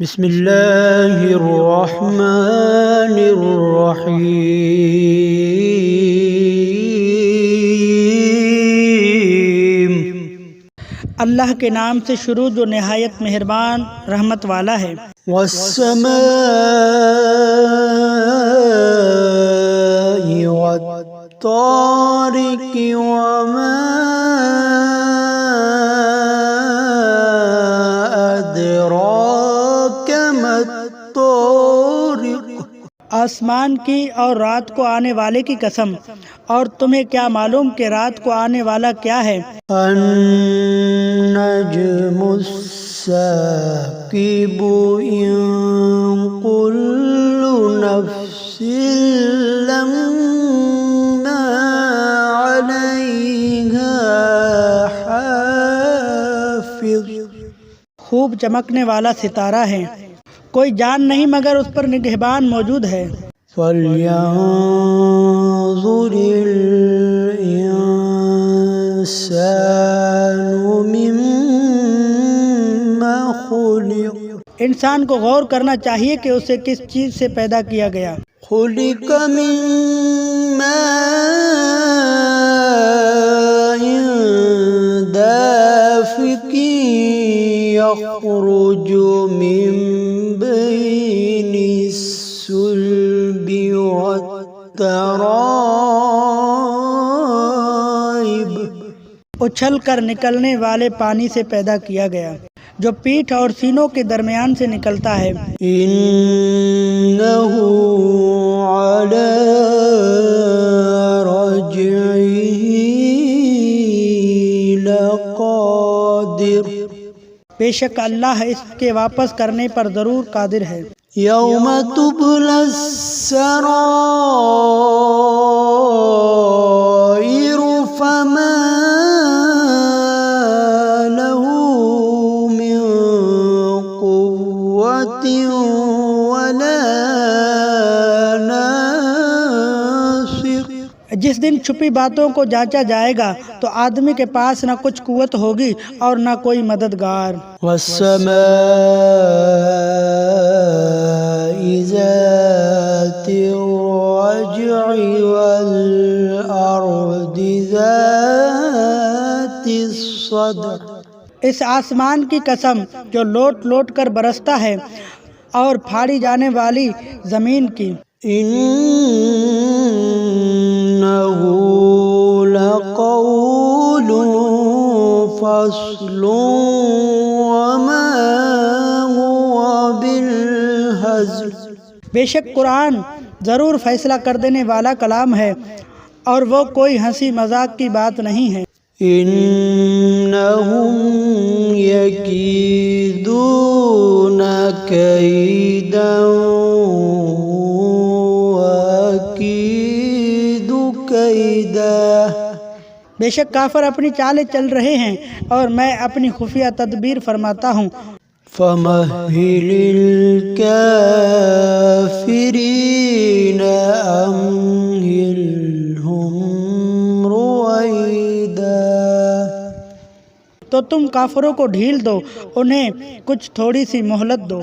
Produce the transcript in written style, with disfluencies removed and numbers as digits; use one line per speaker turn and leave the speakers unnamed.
بسم اللہ الرحمن الرحیم۔
اللہ کے نام سے شروع جو نہایت مہربان رحمت والا ہے۔
والسماء والطارق وما أدراك ما الطارق۔
آسمان کی اور رات کو آنے والے کی قسم، اور تمہیں کیا معلوم کہ رات کو آنے والا کیا ہے؟
النجم الثاقب إن كل نفس لما عليها حافظ۔
خوب چمکنے والا ستارہ ہے، کوئی جان نہیں مگر اس پر نگہبان موجود ہے۔
فَلْيَنظُرِ الْإِنسَانُ مِمَّ خُلِقَ۔
انسان کو غور کرنا چاہیے کہ اسے کس چیز سے پیدا کیا گیا۔
خُلِقَ مِن مَاءٍ دَافِقٍ يَخْرُجُ مِن بَيْنِ الصُّلْبِ وَالتَّرَائِبِ۔
اچھل کر نکلنے والے پانی سے پیدا کیا گیا جو پیٹھ اور سینوں کے درمیان سے نکلتا ہے۔
إِنَّهُ عَلَى رَجْعِهِ لَقَادِرٌ۔
بے شک اللہ اس کے واپس کرنے پر ضرور قادر ہے۔
يَوْمَ تُبْلَى السَّرَائِرُ فَمَا لَهُ مِن قُوَّةٍ وَلَا نَاصِرٍ۔
جس دن چھپی باتوں کو جانچا جائے گا تو آدمی کے پاس نہ کچھ قوت ہوگی اور نہ کوئی مددگار۔
وَالسَّمَاءِ ذَاتِ الرَّجْعِ وَالْأَرْضِ ذَاتِ الصَّدْعِ۔
اس آسمان کی قسم جو لوٹ لوٹ کر برستا ہے اور پھاڑی جانے والی زمین کی۔
إِنَّهُ لَقَوْلٌ فَصْلٌ وَمَا هُوَ بِالْهَزْلِ۔
بے شک قرآن ضرور فیصلہ کر دینے والا کلام ہے اور وہ کوئی ہنسی مذاق کی بات نہیں ہے۔
إِنَّهُمْ يَكِيدُونَ كَيْدًا وَأَكِيدُ كَيْدًا۔
بے شک کافر اپنی چالیں چل رہے ہیں اور میں اپنی خفیہ تدبیر فرماتا ہوں۔
فَمَهِّلِ الْكَافِرِينَ أَمْهِلْهُمْ رُوَيْدًا۔
تو تم کافروں کو ڈھیل دو، انہیں کچھ تھوڑی سی مہلت دو۔